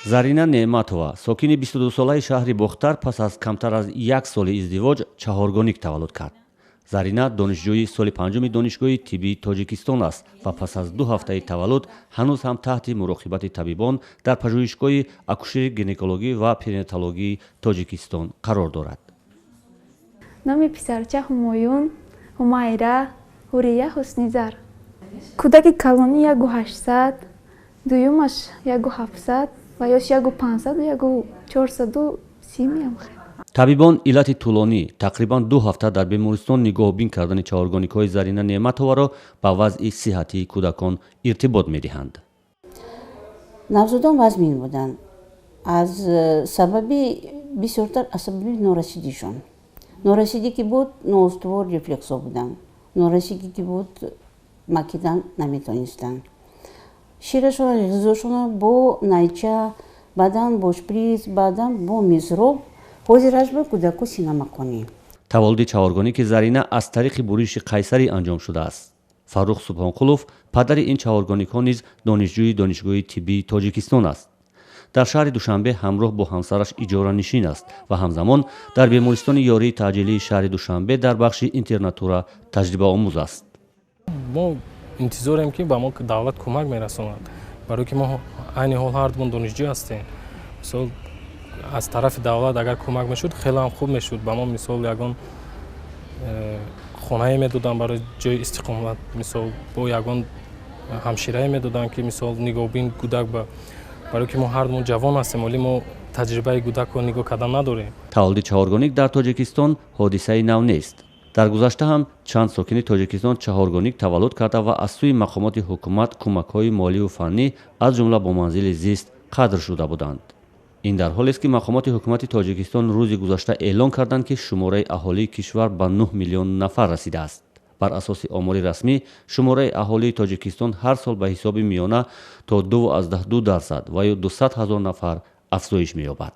зарина неъматова сокини 22-солаи шаҳри бохтар пас аз камтар аз 1 соли издивоҷ чаҳоргоник таваллуд кард. зарина донишҷӯи соли 5-уми донишгоҳи тиббии тоҷикистон аст ва пас аз 2 ҳафтаи таваллуд ҳанӯз ҳам таҳти муроқибати табибон дар пажӯҳишгоҳи акушерӣ гинекологӣ ва перинатологии тоҷикистон қарор дорад. номи писарча ҳумоюн, ҳумайра, ҳурия ҳуснизар. кӯдаки калони 1800, дуюмаш 1700 ва ёш 1500 ва 430 меам. табибон иллати тӯлонӣ тақрибан 2 ҳафта дар бемористон нигоҳубин кардани чаҳоргоникҳои зарина неъматоваро ба вазъи сиҳатии кӯдакон иртибот медиҳанд. навзудон вазмин буданд аз сабаби бисёртар аз сабаби норасидишон. норасидӣ ки буд ноустувор рефлексҳо буданд. норасидӣ ки буд макидан наметонистанд. ширашон ғизошонро бо найча, баъдан бо шприц, баъдан бо мизроб ҳозираш ба кӯдаку синамаконӣ. таваллуди чаҳоргоники зарина аз тариқи буриши қайсарӣ анҷом шудааст. фаррух субҳонқулов падари ин чаҳоргоникҳо низ донишҷӯи донишгоҳи тиббии тоҷикистон аст. дар шаҳри душанбе ҳамроҳ бо ҳамсараш иҷоранишин аст ва ҳамзамон дар бемористони ёрии таъҷилии шаҳри душанбе дар бахши интернатура таҷрибаомӯз аст. мо интизорем ки ба мо давлат кӯмак мерасонад, барои ки мо айни ҳол ҳардумон донишҷӯ ҳастем. мисол аз тарафи давлат агар кӯмак мешуд хеле ҳам хуб мешуд. ба мо мисол ягон хонае медоданд барои ҷои истиқомат, мисол бо ягон ҳамширае медоданд ки мисол нигоҳубин кӯдак ба, барои ки мо ҳардумон ҷавон ҳастем, вале мо таҷрибаи кӯдакро нигоҳ кардан надорем. таваллуди чаҳоргоник дар тоҷикистон ҳодисаи нав нест. дар гузашта ҳам чанд сокини тоҷикистон чаҳоргоник таваллуд карда ва аз сӯи мақомоти ҳукумат кӯмакҳои моливу фаннӣ аз ҷумла бо манзили зист қадр шуда буданд. ин дар ҳолест ки мақомоти ҳукумати тоҷикистон рӯзи гузашта эълон карданд ки шумораи аҳолии кишвар ба 9 миллион нафар расидааст. бар асоси омори расмӣ шумораи аҳолии тоҷикистон ҳар сол ба ҳисоби миёна то 2.2% ва ё 200 000 нафар афзоиш меёбад.